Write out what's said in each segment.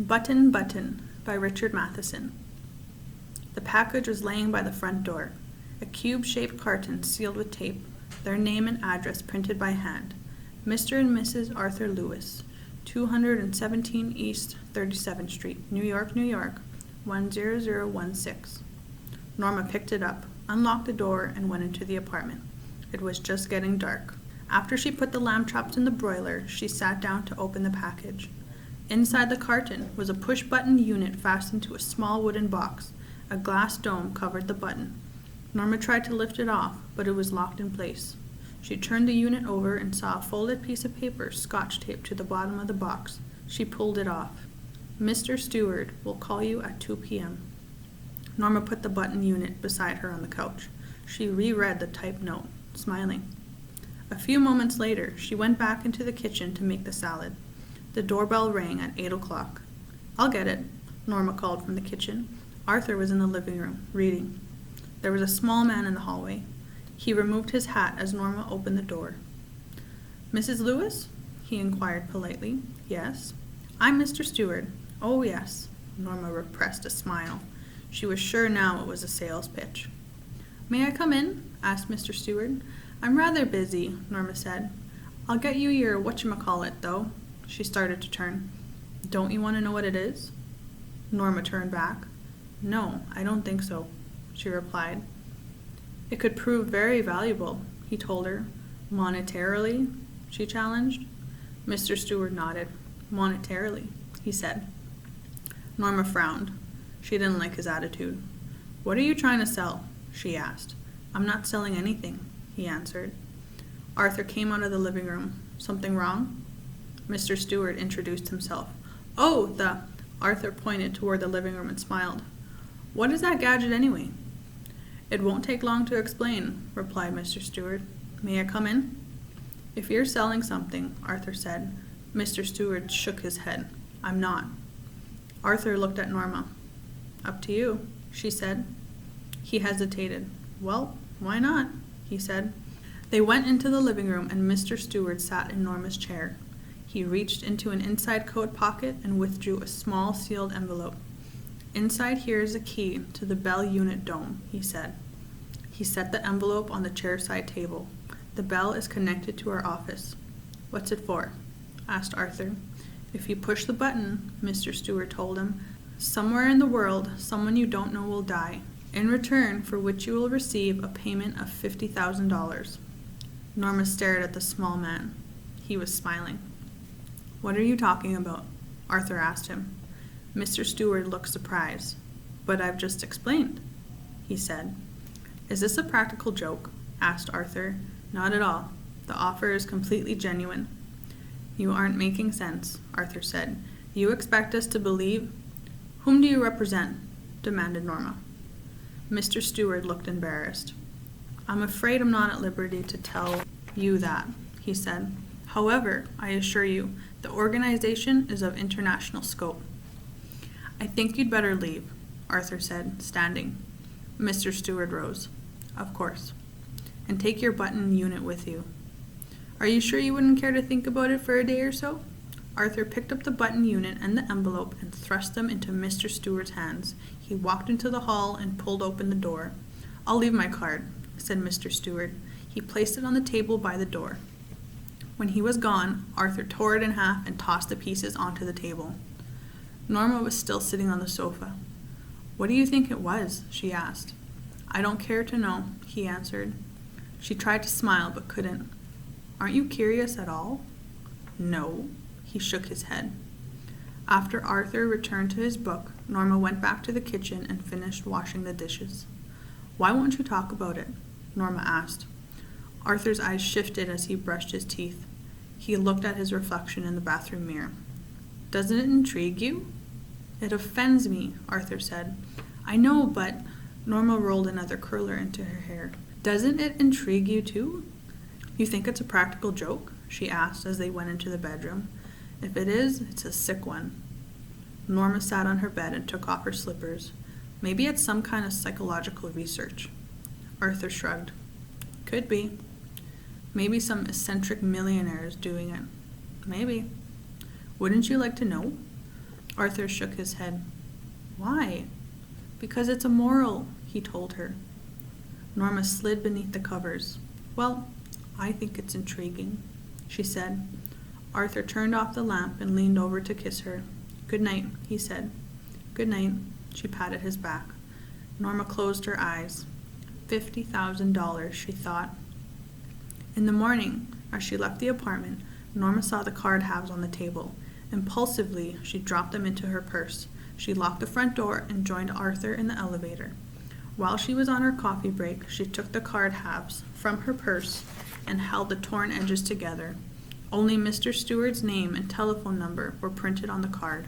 Button, Button by Richard Matheson. The package was laying by the front door, a cube-shaped carton sealed with tape, their name and address printed by hand. Mr. and Mrs. Arthur Lewis, 217 East 37th Street, New York, New York, 10016. Norma picked it up, unlocked the door, and went into the apartment. It was just getting dark. After she put the lamb chops in the broiler, she sat down to open the package. Inside the carton was a push-button unit fastened to a small wooden box. A glass dome covered the button. Norma tried to lift it off, but it was locked in place. She turned the unit over and saw a folded piece of paper scotch-taped to the bottom of the box. She pulled it off. "Mr. Stewart will call you at 2 p.m. Norma put the button unit beside her on the couch. She reread the typed note, smiling. A few moments later, she went back into the kitchen to make the salad. The doorbell rang at 8 o'clock. "I'll get it," Norma called from the kitchen. Arthur was in the living room, reading. There was a small man in the hallway. He removed his hat as Norma opened the door. "Mrs. Lewis?" he inquired politely. "Yes." "I'm Mr. Stewart." "Oh, yes." Norma repressed a smile. She was sure now it was a sales pitch. "May I come in?" asked Mr. Stewart. "I'm rather busy," Norma said. "I'll get you your whatchamacallit, though." She started to turn. "Don't you want to know what it is?" Norma turned back. "No, I don't think so," she replied. "It could prove very valuable," he told her. "Monetarily?" she challenged. Mr. Stewart nodded. "Monetarily," he said. Norma frowned. She didn't like his attitude. "What are you trying to sell?" she asked. "I'm not selling anything," he answered. Arthur came out of the living room. "Something wrong?" Mr. Stewart introduced himself. "Oh, the—" Arthur pointed toward the living room and smiled. "What is that gadget anyway?" "It won't take long to explain," replied Mr. Stewart. "May I come in?" "If you're selling something," Arthur said. Mr. Stewart shook his head. "I'm not." Arthur looked at Norma. "Up to you," she said. He hesitated. "Well, why not?" he said. They went into the living room and Mr. Stewart sat in Norma's chair. He reached into an inside coat pocket and withdrew a small sealed envelope. "Inside here is a key to the Bell unit dome," he said. He set the envelope on the chairside table. "The bell is connected to our office." "What's it for?" asked Arthur. "If you push the button," Mr. Stewart told him, "somewhere in the world, someone you don't know will die, in return for which you will receive a payment of $50,000. Norma stared at the small man. He was smiling. "What are you talking about?" Arthur asked him. Mr. Stewart looked surprised. "But I've just explained," he said. "Is this a practical joke?" asked Arthur. "Not at all. The offer is completely genuine." "You aren't making sense," Arthur said. "You expect us to believe—" "Whom do you represent?" demanded Norma. Mr. Stewart looked embarrassed. "I'm afraid I'm not at liberty to tell you that," he said. "However, I assure you, the organization is of international scope." "I think you'd better leave," Arthur said, standing. Mr. Stewart rose. "Of course. And take your button unit with you." "Are you sure you wouldn't care to think about it for a day or so?" Arthur picked up the button unit and the envelope and thrust them into Mr. Stewart's hands. He walked into the hall and pulled open the door. "I'll leave my card," said Mr. Stewart. He placed it on the table by the door. When he was gone, Arthur tore it in half and tossed the pieces onto the table. Norma was still sitting on the sofa. "What do you think it was?" she asked. "I don't care to know," he answered. She tried to smile but couldn't. "Aren't you curious at all?" "No." He shook his head. After Arthur returned to his book, Norma went back to the kitchen and finished washing the dishes. "Why won't you talk about it?" Norma asked. Arthur's eyes shifted as he brushed his teeth. He looked at his reflection in the bathroom mirror. "Doesn't it intrigue you?" "It offends me," Arthur said. "I know, but—" Norma rolled another curler into her hair. "Doesn't it intrigue you too?" "You think it's a practical joke?" she asked as they went into the bedroom. "If it is, it's a sick one." Norma sat on her bed and took off her slippers. "Maybe it's some kind of psychological research." Arthur shrugged. "Could be. Maybe some eccentric millionaire is doing it. Maybe. Wouldn't you like to know?" Arthur shook his head. Why? Because it's immoral, he told her. Norma slid beneath the covers. Well, I think it's intriguing, she said. Arthur turned off the lamp and leaned over to kiss her. Good night, he said. Good night, she patted his back. Norma closed her eyes. $50,000, she thought. In the morning, as she left the apartment, Norma saw the card halves on the table. Impulsively, she dropped them into her purse. She locked the front door and joined Arthur in the elevator. While she was on her coffee break, she took the card halves from her purse and held the torn edges together. Only Mr. Stewart's name and telephone number were printed on the card.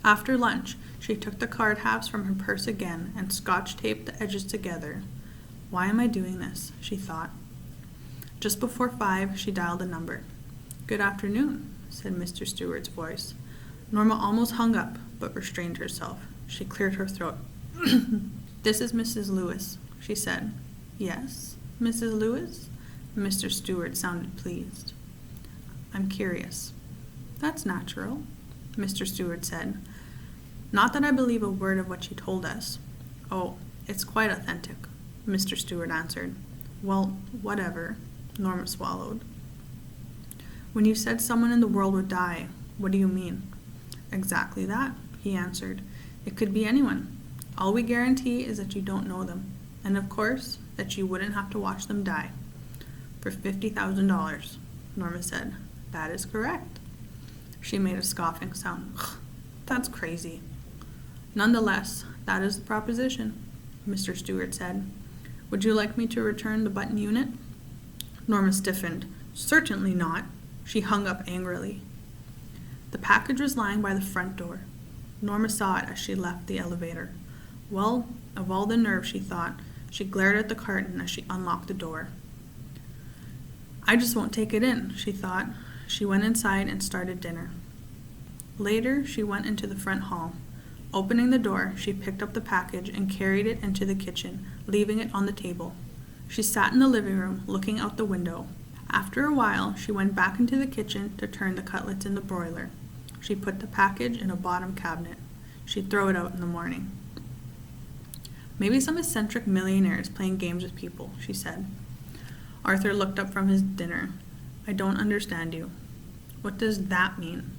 After lunch, she took the card halves from her purse again and scotch-taped the edges together. Why am I doing this? She thought. Just before 5, she dialed a number. Good afternoon, said Mr. Stewart's voice. Norma almost hung up, but restrained herself. She cleared her throat. This is Mrs. Lewis, she said. Yes, Mrs. Lewis? Mr. Stewart sounded pleased. I'm curious. That's natural, Mr. Stewart said. Not that I believe a word of what you told us. Oh, it's quite authentic, Mr. Stewart answered. Well, whatever, Norma swallowed. When you said someone in the world would die, what do you mean? Exactly that, he answered. It could be anyone. All we guarantee is that you don't know them, and of course, that you wouldn't have to watch them die. For $50,000, Norma said. That is correct. She made a scoffing sound. That's crazy. Nonetheless, that is the proposition, Mr. Stewart said. Would you like me to return the button unit? Norma stiffened. Certainly not. She hung up angrily. The package was lying by the front door. Norma saw it as she left the elevator. Well, of all the nerve, she thought. She glared at the carton as she unlocked the door. I just won't take it in, she thought. She went inside and started dinner. Later, she went into the front hall. Opening the door, she picked up the package and carried it into the kitchen, leaving it on the table. She sat in the living room, looking out the window. After a while, she went back into the kitchen to turn the cutlets in the broiler. She put the package in a bottom cabinet. She'd throw it out in the morning. Maybe some eccentric millionaire is playing games with people, she said. Arthur looked up from his dinner. I don't understand you. What does that mean?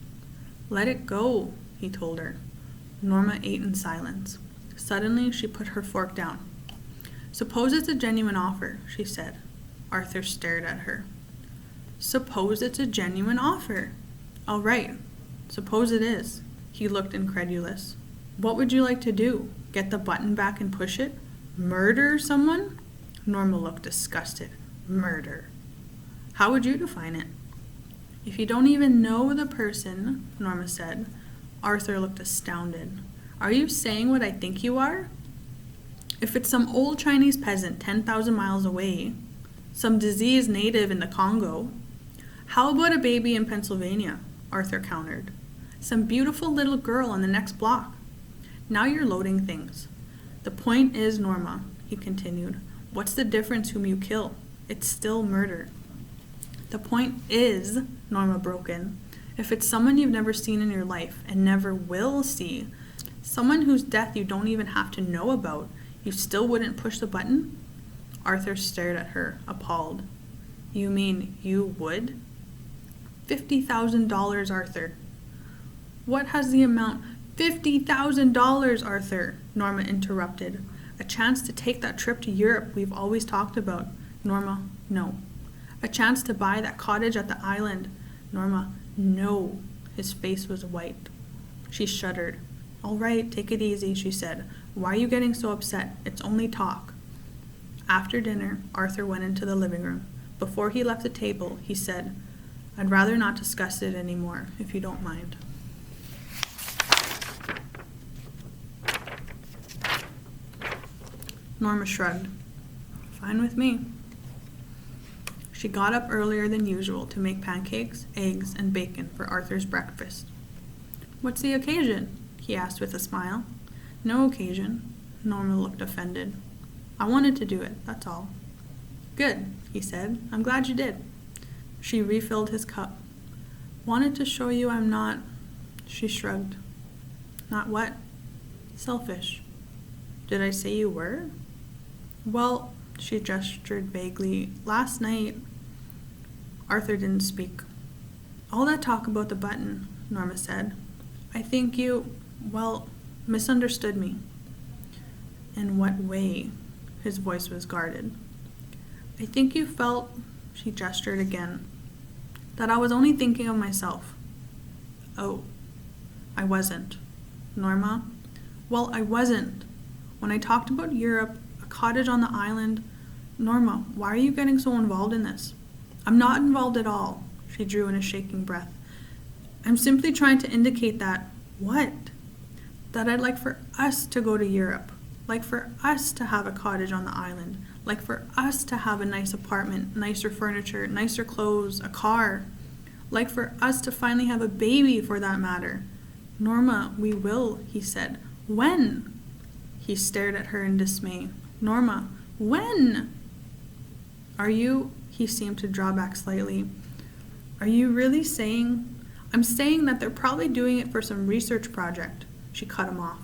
Let it go, he told her. Norma ate in silence. Suddenly, she put her fork down. Suppose it's a genuine offer, she said. Arthur stared at her. Suppose it's a genuine offer. All right. Suppose it is. He looked incredulous. What would you like to do? Get the button back and push it? Murder someone? Norma looked disgusted. Murder. How would you define it? If you don't even know the person, Norma said. Arthur looked astounded. Are you saying what I think you are? If it's some old Chinese peasant 10,000 miles away, some diseased native in the Congo. How about a baby in Pennsylvania? Arthur countered. Some beautiful little girl on the next block. Now you're loading things. The point is, Norma, he continued, what's the difference whom you kill? It's still murder. The point is, Norma broke in, if it's someone you've never seen in your life and never will see, someone whose death you don't even have to know about, you still wouldn't push the button? Arthur stared at her, appalled. You mean you would? $50,000, Arthur. What has the amount? $50,000, Arthur, Norma interrupted. A chance to take that trip to Europe we've always talked about. Norma, no. A chance to buy that cottage at the island. Norma, no. His face was white. She shuddered. All right, take it easy, she said. Why are you getting so upset? It's only talk. After dinner, Arthur went into the living room. Before he left the table, he said, I'd rather not discuss it anymore, if you don't mind. Norma shrugged. Fine with me. She got up earlier than usual to make pancakes, eggs, and bacon for Arthur's breakfast. What's the occasion? He asked with a smile. No occasion. Norma looked offended. I wanted to do it, that's all. Good, he said. I'm glad you did. She refilled his cup. Wanted to show you I'm not She shrugged. Not what? Selfish. Did I say you were? Well, she gestured vaguely. Last night, Arthur didn't speak. All that talk about the button, Norma said. I think you, misunderstood me. In what way? His voice was guarded. I think you felt, she gestured again, that I was only thinking of myself. Oh, I wasn't. Norma? Well, I wasn't. When I talked about Europe, a cottage on the island, Norma, why are you getting so involved in this? I'm not involved at all, she drew in a shaking breath. I'm simply trying to indicate that, what? That I'd like for us to go to Europe, like for us to have a cottage on the island, like for us to have a nice apartment, nicer furniture, nicer clothes, a car, like for us to finally have a baby for that matter. Norma, we will, he said. When? He stared at her in dismay. Norma, when? Are you, he seemed to draw back slightly, are you really saying? I'm saying that they're probably doing it for some research project, she cut him off.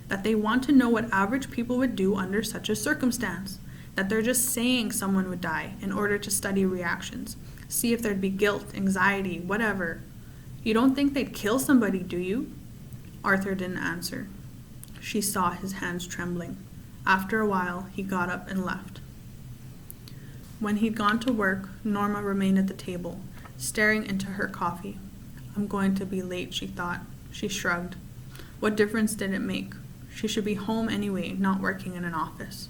That they want to know what average people would do under such a circumstance. That they're just saying someone would die in order to study reactions. See if there'd be guilt, anxiety, whatever. You don't think they'd kill somebody, do you? Arthur didn't answer. She saw his hands trembling. After a while, he got up and left. When he'd gone to work, Norma remained at the table, staring into her coffee. I'm going to be late, she thought. She shrugged. What difference did it make? She should be home anyway, not working in an office.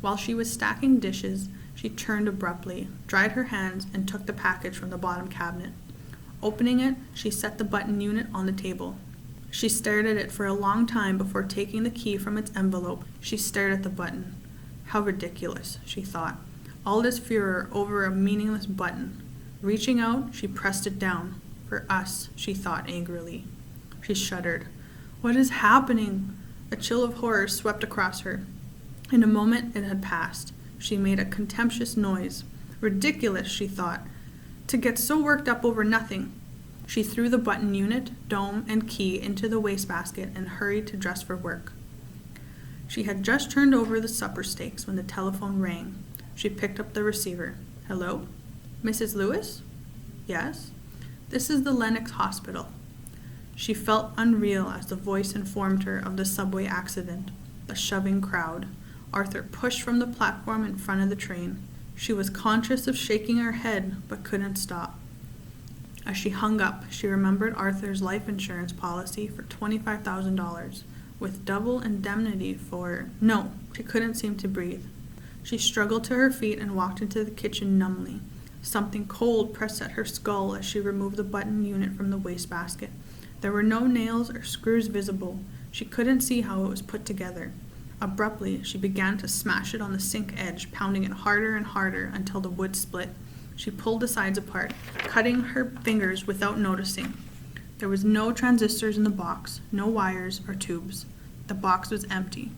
While she was stacking dishes, she turned abruptly, dried her hands, and took the package from the bottom cabinet. Opening it, she set the button unit on the table. She stared at it for a long time before taking the key from its envelope. She stared at the button. How ridiculous, she thought. All this furor over a meaningless button. Reaching out, she pressed it down. For us, she thought angrily. She shuddered. What is happening? A chill of horror swept across her. In a moment, it had passed. She made a contemptuous noise. Ridiculous, she thought. To get so worked up over nothing. She threw the button unit, dome, and key into the wastebasket and hurried to dress for work. She had just turned over the supper steaks when the telephone rang. She picked up the receiver. Hello? Mrs. Lewis? Yes? This is the Lenox Hospital. She felt unreal as the voice informed her of the subway accident, the shoving crowd. Arthur pushed from the platform in front of the train. She was conscious of shaking her head, but couldn't stop. As she hung up, she remembered Arthur's life insurance policy for $25,000, with double indemnity for... No, she couldn't seem to breathe. She struggled to her feet and walked into the kitchen numbly. Something cold pressed at her skull as she removed the button unit from the wastebasket. There were no nails or screws visible. She couldn't see how it was put together. Abruptly, she began to smash it on the sink edge, pounding it harder and harder until the wood split. She pulled the sides apart, cutting her fingers without noticing. There was no transistors in the box, no wires or tubes. The box was empty.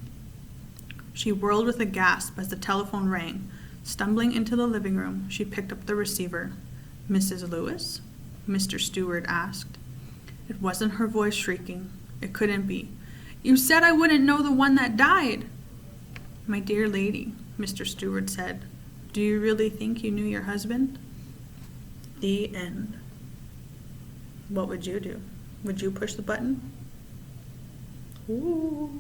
She whirled with a gasp as the telephone rang. Stumbling into the living room, she picked up the receiver. Mrs. Lewis? Mr. Stewart asked. It wasn't her voice shrieking. It couldn't be. You said I wouldn't know the one that died. My dear lady, Mr. Stewart said, do you really think you knew your husband? The end. What would you do? Would you push the button? Ooh.